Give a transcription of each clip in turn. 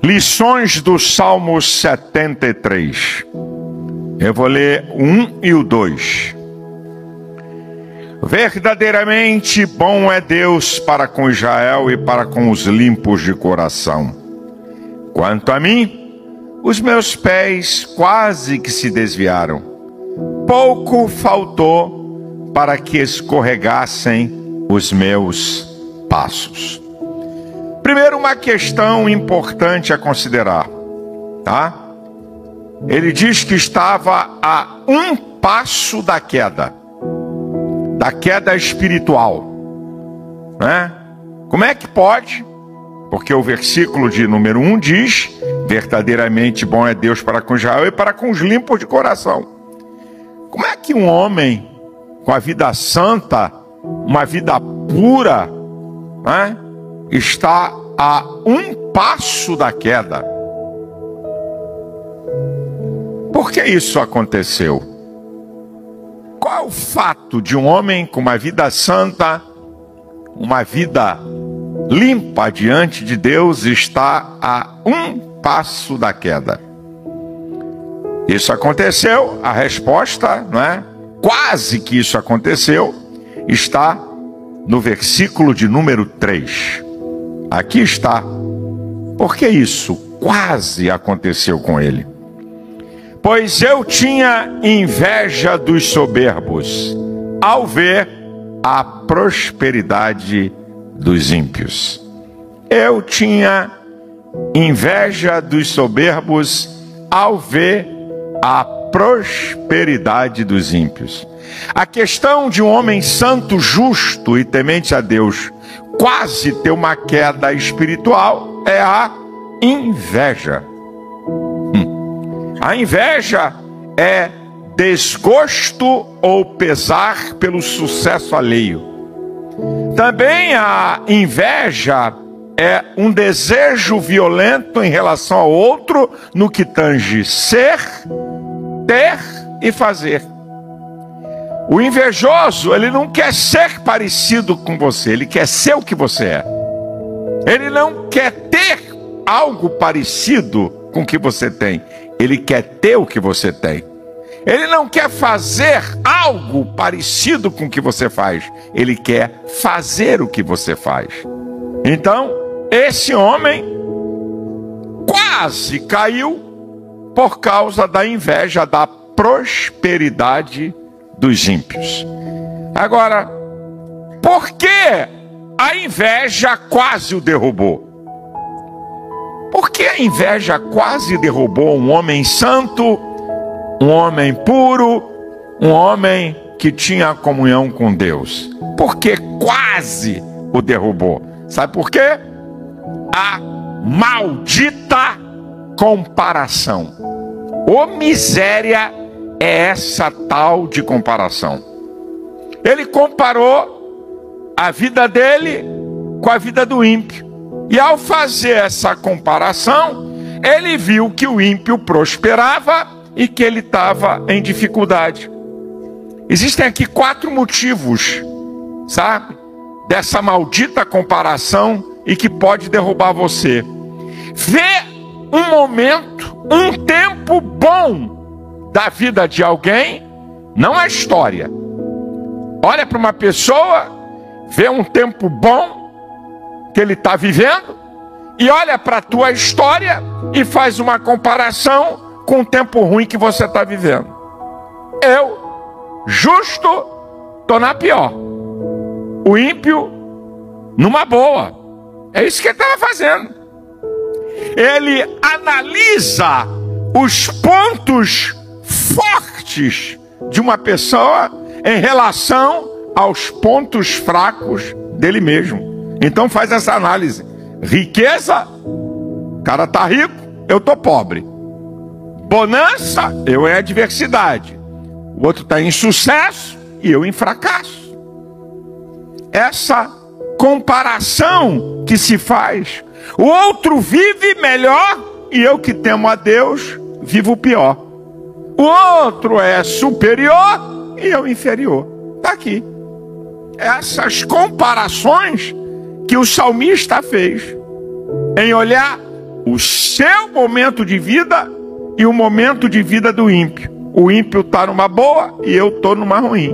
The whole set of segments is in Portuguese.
Lições do Salmo 73. Eu vou ler o 1 e o 2. Verdadeiramente bom é Deus para com Israel e para com os limpos de coração. Quanto a mim, os meus pés quase que se desviaram. Pouco faltou para que escorregassem os meus passos. Primeiro, uma questão importante a considerar, tá? Ele diz que estava a um passo da queda espiritual, né? Como é que pode? Porque o versículo de número 1 diz: verdadeiramente bom é Deus para com Israel e para com os limpos de coração. Como é que um homem com a vida santa, uma vida pura, né, está a um passo da queda? Por que isso aconteceu? Qual é o fato de um homem com uma vida santa, uma vida limpa diante de Deus, estar a um passo da queda? Isso aconteceu, a resposta, não é? Quase que isso aconteceu, está no versículo de número 3. Aqui está. Por que isso quase aconteceu com ele? Pois eu tinha inveja dos soberbos ao ver a prosperidade dos ímpios. Eu tinha inveja dos soberbos ao ver a prosperidade dos ímpios. A questão de um homem santo, justo e temente a Deus quase ter uma queda espiritual é a inveja. A inveja é desgosto ou pesar pelo sucesso alheio. Também a inveja é um desejo violento em relação ao outro no que tange ser, ter e fazer. O invejoso, ele não quer ser parecido com você, ele quer ser o que você é. Ele não quer ter algo parecido com o que você tem, ele quer ter o que você tem. Ele não quer fazer algo parecido com o que você faz, ele quer fazer o que você faz. Então, esse homem quase caiu por causa da inveja da prosperidade dos ímpios. Agora, por que a inveja quase o derrubou? Por que a inveja quase derrubou um homem santo, um homem puro, um homem que tinha comunhão com Deus? Por que quase o derrubou? Sabe por quê? A maldita comparação. Ô miséria é essa tal de comparação. Ele comparou a vida dele com a vida do ímpio. E ao fazer essa comparação, ele viu que o ímpio prosperava e que ele estava em dificuldade. Existem aqui 4 motivos, sabe, dessa maldita comparação e que pode derrubar você. Vê um momento, um tempo bom da vida de alguém, não a história. Olha para uma pessoa, vê um tempo bom que ele está vivendo e olha para a tua história e faz uma comparação com o tempo ruim que você está vivendo. Eu, justo, estou na pior. O ímpio, numa boa. É isso que ele estava fazendo. Ele analisa os pontos fortes de uma pessoa em relação aos pontos fracos dele mesmo. Então faz essa análise. Riqueza, o cara está rico, eu estou pobre. Bonança, eu em adversidade. O outro está em sucesso e eu em fracasso. Essa comparação que se faz. O outro vive melhor e eu que temo a Deus vivo pior. O outro é superior e eu inferior. Está aqui. Essas comparações que o salmista fez em olhar o seu momento de vida e o momento de vida do ímpio. O ímpio está numa boa e eu estou numa ruim.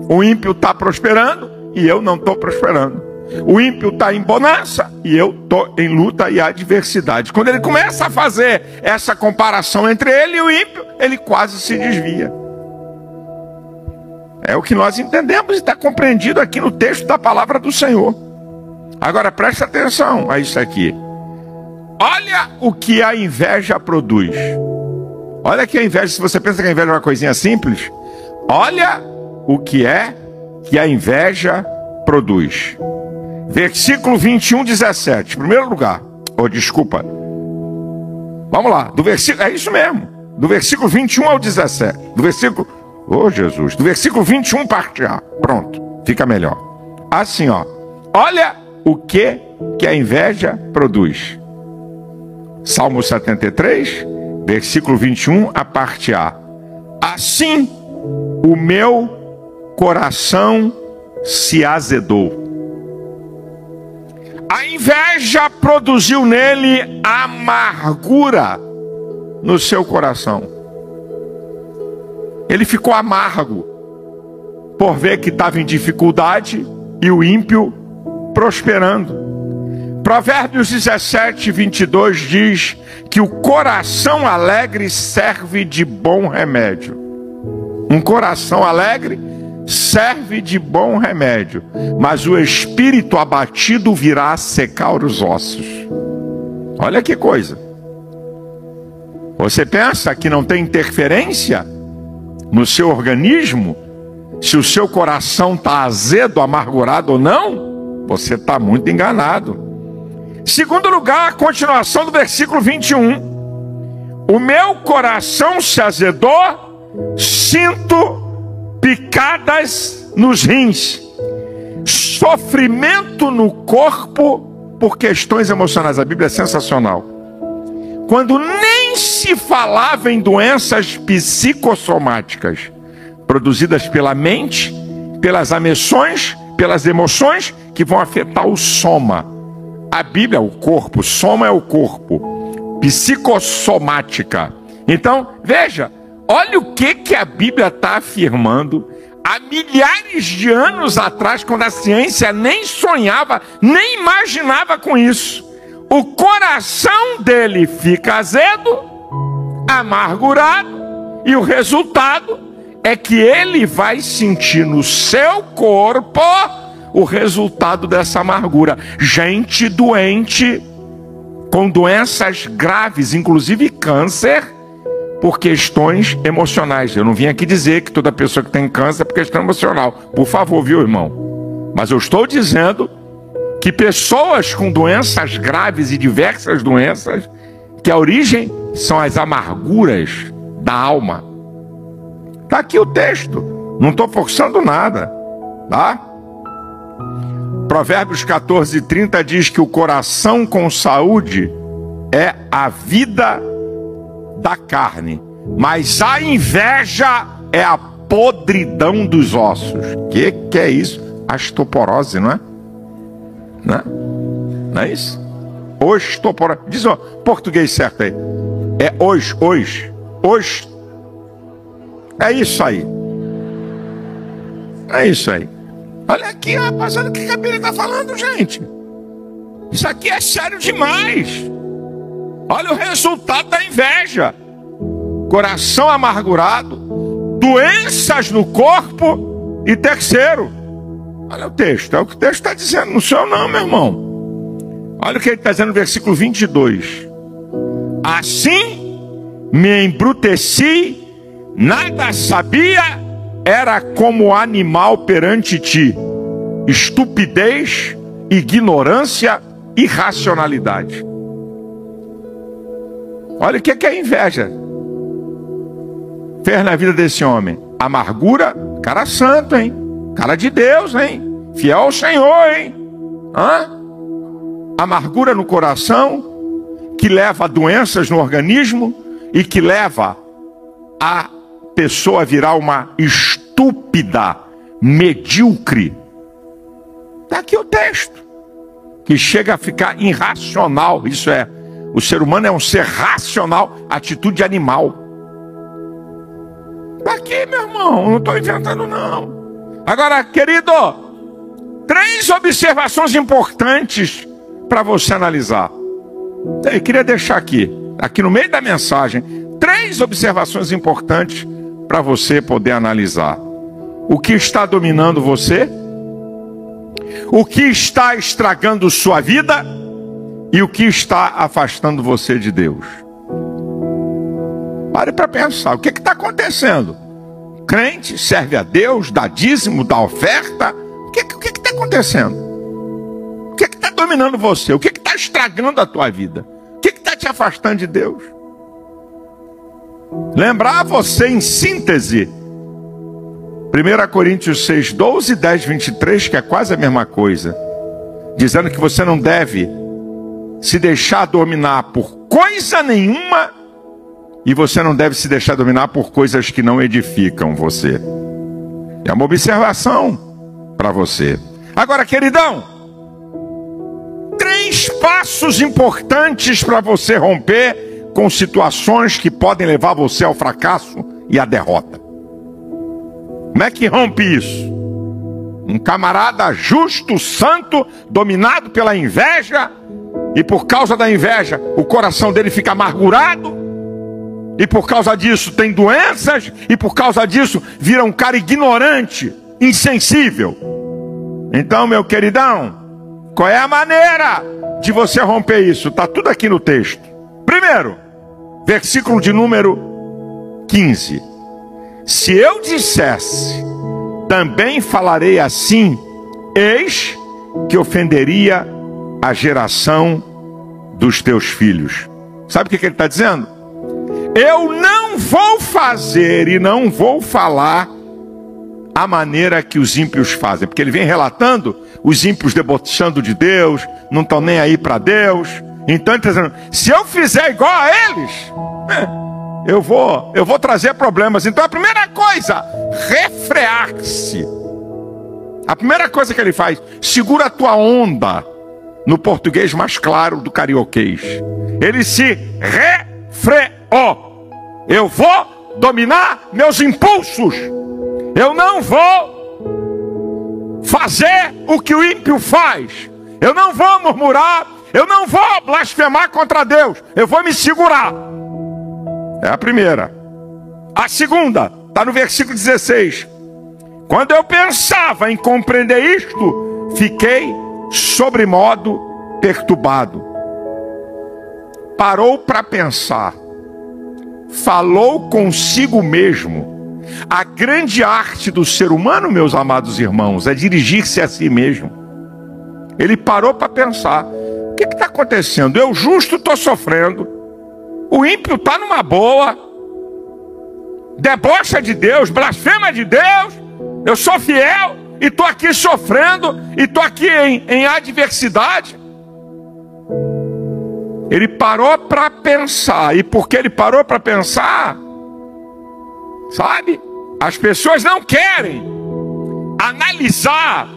O ímpio está prosperando e eu não estou prosperando. O ímpio está em bonança e eu estou em luta e adversidade. Quando ele começa a fazer essa comparação entre ele e o ímpio, ele quase se desvia. É o que nós entendemos e está compreendido aqui no texto da palavra do Senhor. Agora preste atenção a isso aqui. Olha o que a inveja produz. Olha que a inveja, se você pensa que a inveja é uma coisinha simples, olha o que é que a inveja produz. Versículo 21, 17. Em primeiro lugar, desculpa. Vamos lá, é isso mesmo. Do versículo 21 ao 17. Do versículo, Jesus, do versículo 21 parte A. Pronto, fica melhor. Assim, olha o que a inveja produz. Salmo 73, versículo 21, a parte A. Assim, o meu coração se azedou. A inveja produziu nele amargura no seu coração. Ele ficou amargo por ver que estava em dificuldade e o ímpio prosperando. Provérbios 17, 22 diz que o coração alegre serve de bom remédio. Um coração alegre serve de bom remédio, mas o espírito abatido virá a secar os ossos. Olha que coisa. Você pensa que não tem interferência no seu organismo? Se o seu coração está azedo, amargurado ou não, você está muito enganado. Segundo lugar, a continuação do versículo 21. O meu coração se azedou, sinto picadas nos rins, sofrimento no corpo por questões emocionais. A Bíblia é sensacional. Quando nem se falava em doenças psicossomáticas, produzidas pela mente, pelas pelas emoções que vão afetar o soma. A Bíblia é o corpo, soma é o corpo, psicossomática. Então, veja, olha o que a Bíblia está afirmando há milhares de anos atrás, quando a ciência nem sonhava, nem imaginava com isso. O coração dele fica azedo, amargurado, e o resultado é que ele vai sentir no seu corpo o resultado dessa amargura. Gente doente, com doenças graves, inclusive câncer, por questões emocionais. Eu não vim aqui dizer que toda pessoa que tem câncer é por questão emocional. Por favor, viu, irmão? Mas eu estou dizendo que pessoas com doenças graves e diversas doenças, que a origem são as amarguras da alma. Está aqui o texto. Não estou forçando nada. Tá? Provérbios 14, 30 diz que o coração com saúde é a vida da carne, mas a inveja é a podridão dos ossos. Que é isso? Osteoporose, não é? Não é isso? Osteoporose. Diz o português certo aí. É hoje. É isso aí. É isso aí. Olha aqui, rapaz, olha o que a Bíblia está falando, gente. Isso aqui é sério demais. Olha o resultado da inveja. Coração amargurado, doenças no corpo e terceiro. Olha o texto, é o que o texto está dizendo, não sou eu não, meu irmão. Olha o que ele está dizendo no versículo 22. Assim me embruteci, nada sabia, era como animal perante ti. Estupidez, ignorância, irracionalidade. Olha o que a inveja fez na vida desse homem. Amargura, cara santo, hein? Cara de Deus, hein? Fiel ao Senhor, hein? Amargura no coração, que leva a doenças no organismo e que leva a pessoa a virar uma estúpida, medíocre. Está aqui o texto. Que chega a ficar irracional, isso é, O ser humano é um ser racional, atitude animal. Tá aqui, meu irmão, não estou inventando não. Agora, querido, 3 observações importantes para você analisar. Eu queria deixar aqui no meio da mensagem, 3 observações importantes para você poder analisar. O que está dominando você? O que está estragando sua vida? E o que está afastando você de Deus? Pare para pensar, o que está acontecendo? O crente serve a Deus, dá dízimo, dá oferta. O que está acontecendo? O que está dominando você? O que está estragando a tua vida? O que está te afastando de Deus? Lembrar você em síntese, 1 Coríntios 6, 12, 10, 23, que é quase a mesma coisa, dizendo que você não deve se deixar dominar por coisa nenhuma, e você não deve se deixar dominar por coisas que não edificam você. É uma observação para você. Agora, queridão, 3 passos importantes para você romper com situações que podem levar você ao fracasso e à derrota. Como é que rompe isso? Um camarada justo, santo, dominado pela inveja, e por causa da inveja o coração dele fica amargurado, e por causa disso tem doenças, e por causa disso vira um cara ignorante, insensível. Então, meu queridão, qual é a maneira de você romper isso? Está tudo aqui no texto. Primeiro, versículo de número 15. Se eu dissesse, também falarei assim, eis que ofenderia a geração dos teus filhos. Sabe o que ele está dizendo? Eu não vou fazer e não vou falar a maneira que os ímpios fazem. Porque ele vem relatando os ímpios debochando de Deus, não estão nem aí para Deus. Então ele está dizendo, se eu fizer igual a eles, eu vou trazer problemas. Então a primeira coisa, refrear-se. A primeira coisa que ele faz, segura a tua onda, no português mais claro do carioquês. Ele se refreou. Eu vou dominar meus impulsos. Eu não vou fazer o que o ímpio faz. Eu não vou murmurar. Eu não vou blasfemar contra Deus. Eu vou me segurar. É a primeira. A segunda, está no versículo 16. Quando eu pensava em compreender isto, fiquei sobremodo perturbado. Parou para pensar. Falou consigo mesmo. A grande arte do ser humano, meus amados irmãos, é dirigir-se a si mesmo. Ele parou para pensar. O que está acontecendo? Eu justo estou sofrendo. O ímpio está numa boa. Debocha de Deus, blasfema de Deus. Eu sou fiel e estou aqui sofrendo. E estou aqui em adversidade. Ele parou para pensar. E porque ele parou para pensar, sabe? As pessoas não querem analisar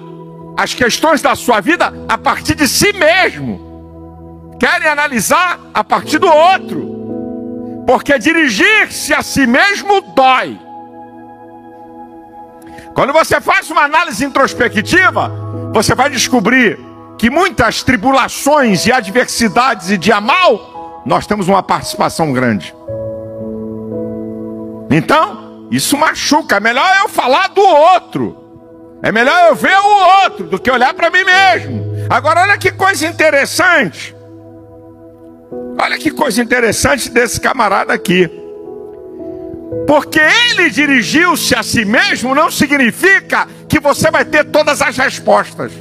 as questões da sua vida a partir de si mesmo. Querem analisar a partir do outro. Porque dirigir-se a si mesmo dói. Quando você faz uma análise introspectiva, você vai descobrir que muitas tribulações e adversidades e dia mal, nós temos uma participação grande. Então, isso machuca. É melhor eu falar do outro. É melhor eu ver o outro do que olhar para mim mesmo. Agora, olha que coisa interessante. Olha que coisa interessante desse camarada aqui. Porque ele dirigiu-se a si mesmo não significa que você vai ter todas as respostas.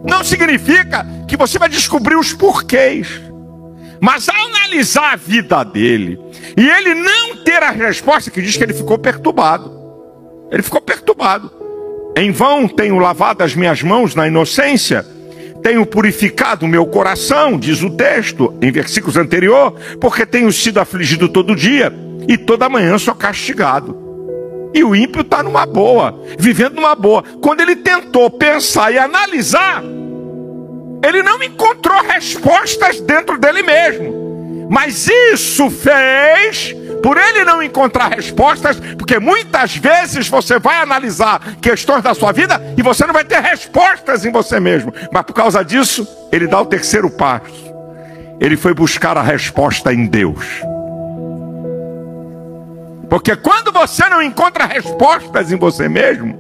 Não significa que você vai descobrir os porquês. Mas ao analisar a vida dele, e ele não ter a resposta, que diz que ele ficou perturbado. Ele ficou perturbado. Em vão tenho lavado as minhas mãos na inocência, tenho purificado o meu coração, diz o texto, em versículos anteriores, porque tenho sido afligido todo dia, e toda manhã sou castigado. E o ímpio está numa boa, vivendo numa boa. Quando ele tentou pensar e analisar, Ele não encontrou respostas dentro dele mesmo. Mas isso fez, por ele não encontrar respostas, porque muitas vezes você vai analisar questões da sua vida e você não vai ter respostas em você mesmo. Mas por causa disso, ele dá o terceiro passo. Ele foi buscar a resposta em Deus. Porque quando você não encontra respostas em você mesmo,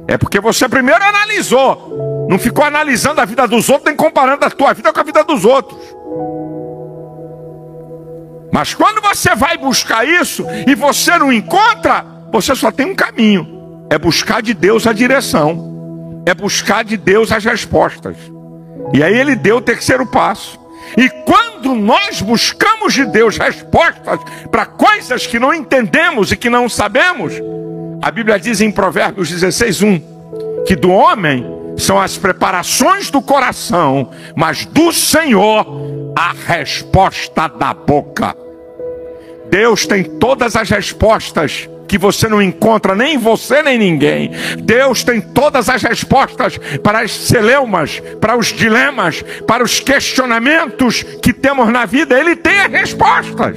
é porque você primeiro analisou. Não ficou analisando a vida dos outros, nem comparando a tua vida com a vida dos outros. Mas quando você vai buscar isso e você não encontra, você só tem um caminho. É buscar de Deus a direção. É buscar de Deus as respostas. E aí ele deu o terceiro passo. E quando nós buscamos de Deus respostas para coisas que não entendemos e que não sabemos, a Bíblia diz em Provérbios 16:1 que do homem são as preparações do coração, mas do Senhor a resposta da boca. Deus tem todas as respostas que você não encontra nem em você nem em ninguém. Deus tem todas as respostas para as celeumas, para os dilemas, para os questionamentos que temos na vida. Ele tem as respostas.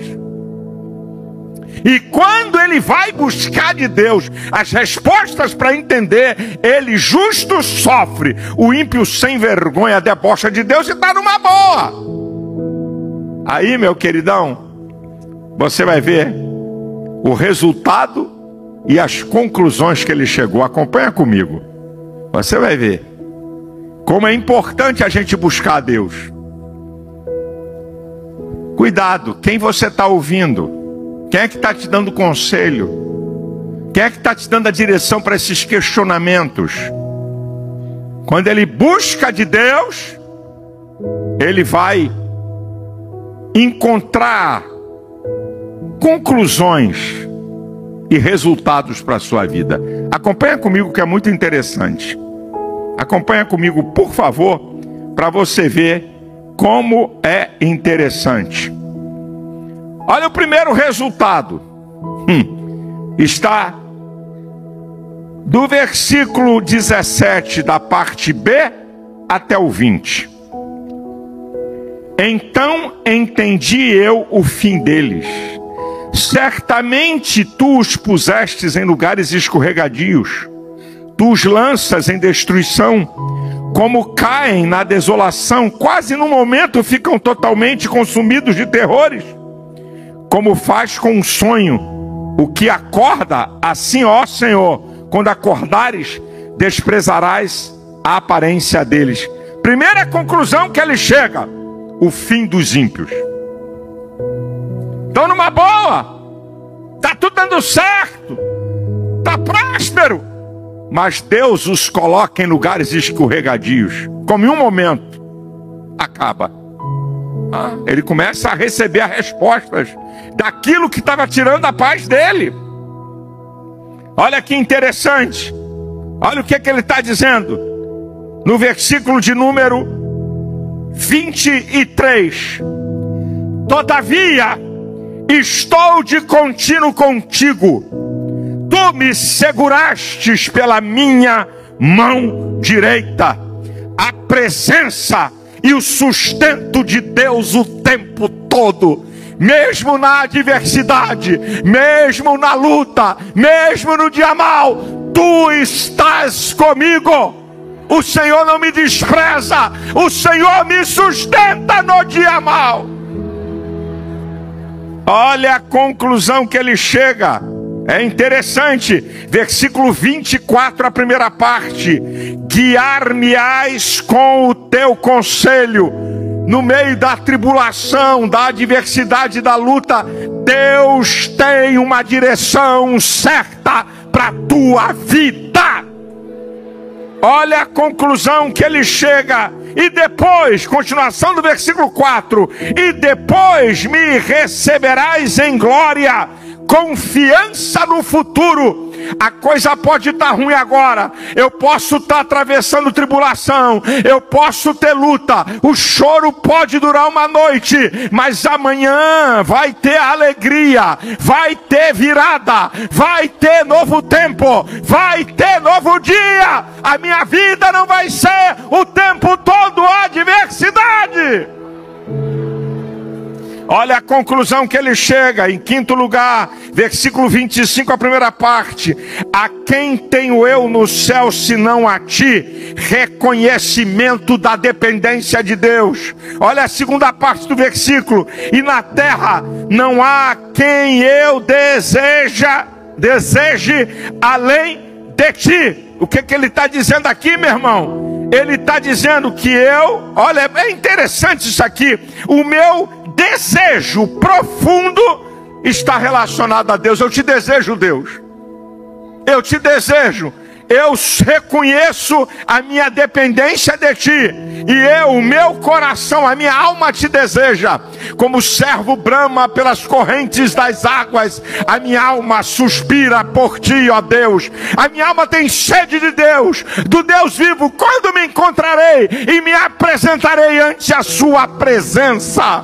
E quando ele vai buscar de Deus as respostas para entender, ele justo sofre. O ímpio sem vergonha debocha de Deus e está numa boa. Aí, meu queridão, você vai ver o resultado e as conclusões que ele chegou. Acompanha comigo. Você vai ver como é importante a gente buscar a Deus. Cuidado, quem você está ouvindo? Quem é que está te dando conselho? Quem é que está te dando a direção para esses questionamentos? Quando ele busca de Deus, ele vai encontrar conclusões e resultados para a sua vida. Acompanha comigo que é muito interessante. Acompanha comigo, por favor, para você ver como é interessante. Olha o primeiro resultado. Está do versículo 17 da parte B até o 20. Então entendi eu o fim deles. Certamente tu os pusestes em lugares escorregadios, tu os lanças em destruição, como caem na desolação, quase no momento ficam totalmente consumidos de terrores, como faz com um sonho o que acorda, assim, ó Senhor, quando acordares, desprezarás a aparência deles. Primeira conclusão que ele chega: o fim dos ímpios. Estão numa boa, está tudo dando certo, está próspero, mas Deus os coloca em lugares escorregadios, como em um momento acaba. Ele começa a receber as respostas daquilo que estava tirando a paz dele. Olha que interessante, olha o que ele está dizendo no versículo de número 23. Todavia estou de contínuo contigo, tu me segurastes pela minha mão direita. A presença e o sustento de Deus o tempo todo, mesmo na adversidade, mesmo na luta, mesmo no dia mal, tu estás comigo. O Senhor não me despreza, o Senhor me sustenta no dia mal. Olha a conclusão que ele chega, é interessante, versículo 24, a primeira parte: guiar-me-ás com o teu conselho. No meio da tribulação, da adversidade, da luta, Deus tem uma direção certa para a tua vida. Olha a conclusão que ele chega. E depois, continuação do versículo 4: e depois me receberás em glória, confiança no futuro, A coisa pode estar ruim agora, eu posso estar atravessando tribulação, eu posso ter luta, o choro pode durar uma noite, mas amanhã vai ter alegria, vai ter virada, vai ter novo tempo, vai ter novo dia. A minha vida não vai ser o tempo todo adversidade. Olha a conclusão que ele chega, em quinto lugar, versículo 25, a primeira parte. A quem tenho eu no céu, senão a ti? Reconhecimento da dependência de Deus. Olha a segunda parte do versículo. E na terra não há quem eu deseje além de ti. O que ele está dizendo aqui, meu irmão? Ele está dizendo que olha, é interessante isso aqui, o meu desejo profundo está relacionado a Deus. Eu te desejo, Deus. Eu te desejo. Eu reconheço a minha dependência de ti. E o meu coração, a minha alma te deseja. Como o servo brama pelas correntes das águas, a minha alma suspira por ti, ó Deus. A minha alma tem sede de Deus, do Deus vivo. Quando me encontrarei e me apresentarei ante a sua presença?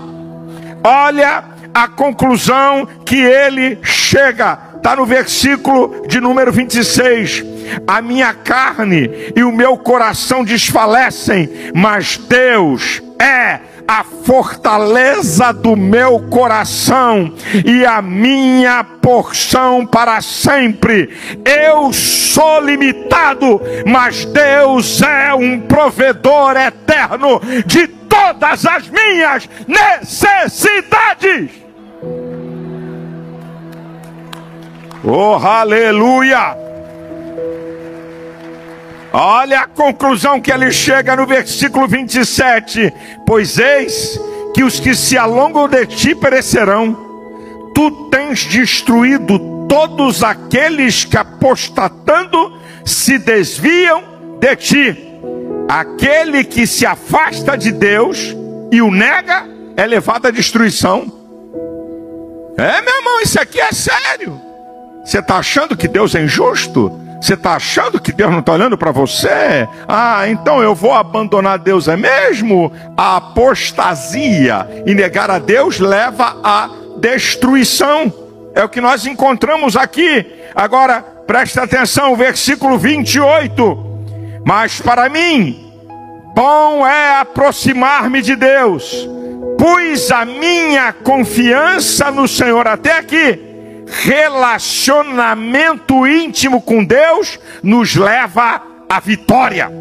Olha a conclusão que ele chega. Está no versículo de número 26. A minha carne e o meu coração desfalecem, mas Deus é a fortaleza do meu coração e a minha porção para sempre. Eu sou limitado, mas Deus é um provedor eterno de todas as minhas necessidades. Oh, aleluia! Olha a conclusão que ele chega no versículo 27. Pois eis que os que se alongam de ti perecerão. Tu tens destruído todos aqueles que apostatando se desviam de ti. Aquele que se afasta de Deus e o nega é levado à destruição. Meu irmão, isso aqui é sério. Você está achando que Deus é injusto? Você está achando que Deus não está olhando para você? Então eu vou abandonar Deus, é mesmo? A apostasia e negar a Deus leva à destruição. É o que nós encontramos aqui. Agora, presta atenção, versículo 28. Mas para mim, bom é aproximar-me de Deus, pus a minha confiança no Senhor. Até aqui. Relacionamento íntimo com Deus nos leva à vitória.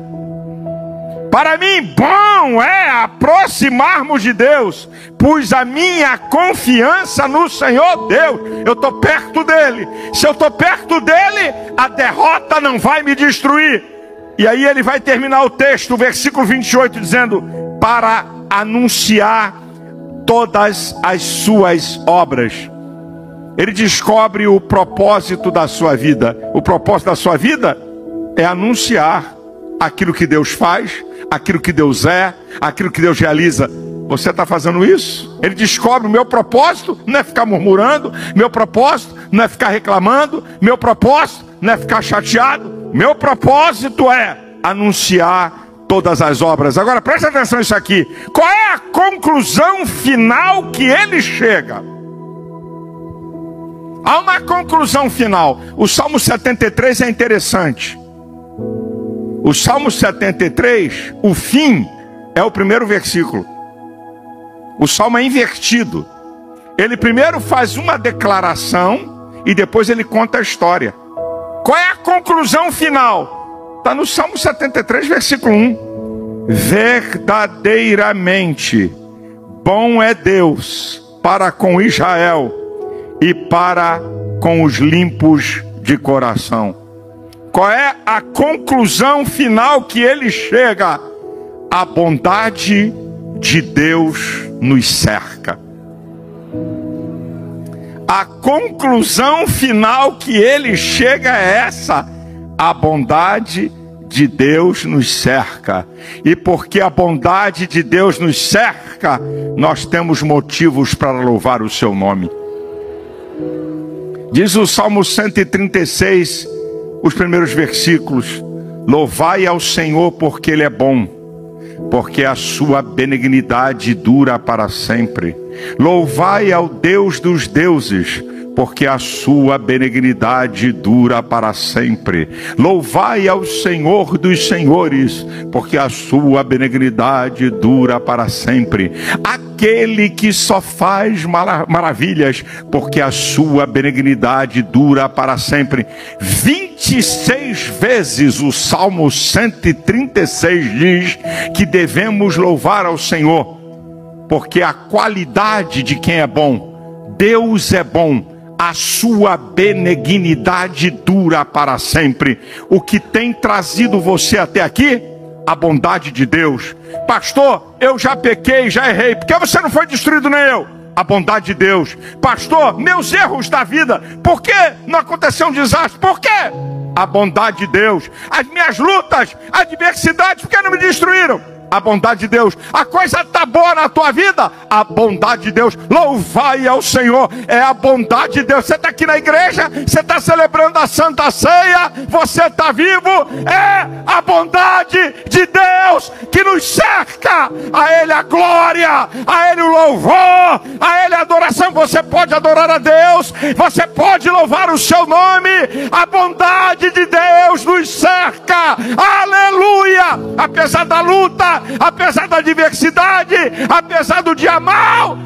Para mim, bom é aproximarmos de Deus, pus a minha confiança no Senhor Deus. Eu estou perto dele. Se eu estou perto dele, a derrota não vai me destruir. E aí ele vai terminar o texto, o versículo 28, dizendo: para anunciar todas as suas obras. Ele descobre o propósito da sua vida. O propósito da sua vida é anunciar aquilo que Deus faz, aquilo que Deus é, aquilo que Deus realiza. Você está fazendo isso? Ele descobre: o meu propósito não é ficar murmurando, meu propósito não é ficar reclamando, meu propósito não é ficar chateado, meu propósito é anunciar todas as obras. Agora presta atenção nisso aqui. Qual é a conclusão final que ele chega? Há uma conclusão final. O Salmo 73 é interessante. O Salmo 73, o fim é o primeiro versículo. O Salmo é invertido. Ele primeiro faz uma declaração e depois ele conta a história. Qual é a conclusão final? Está no Salmo 73, versículo 1. Verdadeiramente bom é Deus para com Israel e para com os limpos de coração. Qual é a conclusão final que ele chega? A bondade de Deus nos cerca. A conclusão final que ele chega é essa: a bondade de Deus nos cerca. E porque a bondade de Deus nos cerca, nós temos motivos para louvar o seu nome. Diz o Salmo 136, os primeiros versículos: louvai ao Senhor porque Ele é bom, porque a sua benignidade dura para sempre. Louvai ao Deus dos deuses, porque a sua benignidade dura para sempre. Louvai ao Senhor dos senhores, porque a sua benignidade dura para sempre. Aquele que só faz maravilhas, porque a sua benignidade dura para sempre. 26 vezes o Salmo 136 diz que devemos louvar ao Senhor, porque a qualidade de quem é bom, Deus é bom, a sua benignidade dura para sempre. O que tem trazido você até aqui? A bondade de Deus. Pastor, eu já pequei, já errei. Por que você não foi destruído nem eu? A bondade de Deus. Pastor, meus erros da vida, por que não aconteceu um desastre? Por quê? A bondade de Deus. As minhas lutas, adversidades, por que não me destruíram? A bondade de Deus. A coisa está boa na tua vida? A bondade de Deus. Louvai ao Senhor. É a bondade de Deus. Você está aqui na igreja, você está celebrando a Santa Ceia, você está vivo. É a bondade de Deus que nos cerca. A Ele a glória, a Ele o louvor, a Ele a adoração. Você pode adorar a Deus, você pode louvar o seu nome. A bondade de Deus nos cerca. Aleluia. Apesar da luta, apesar da adversidade, apesar do dia mau,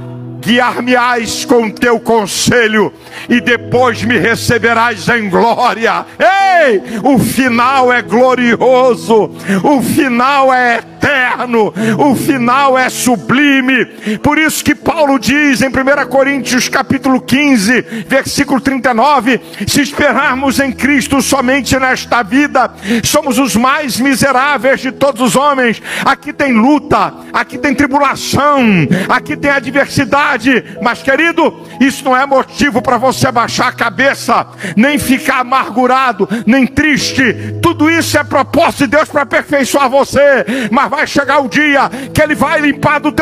guiar-me-ás com teu conselho, e depois me receberás em glória. Ei, o final é glorioso, o final é eterno, o final é sublime. Por isso que Paulo diz em 1 Coríntios capítulo 15, versículo 39, se esperarmos em Cristo somente nesta vida, somos os mais miseráveis de todos os homens. Aqui tem luta, aqui tem tribulação, aqui tem adversidade, mas querido, isso não é motivo para você baixar a cabeça, nem ficar amargurado, nem triste. Tudo isso é propósito de Deus para aperfeiçoar você. Mas vai chegar o dia que Ele vai limpar dos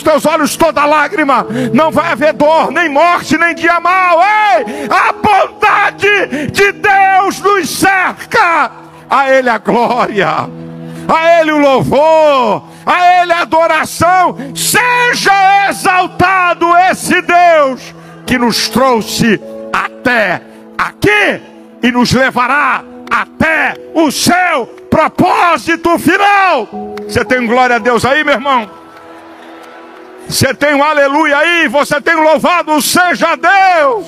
teus olhos toda lágrima. Não vai haver dor, nem morte, nem dia mau. Ei, a bondade de Deus nos cerca. A Ele a glória, a Ele o louvor, a Ele a adoração. Seja exaltado esse Deus que nos trouxe até aqui e nos levará até o seu propósito final. Você tem glória a Deus aí, meu irmão? Você tem um aleluia aí? Você tem um louvado seja Deus?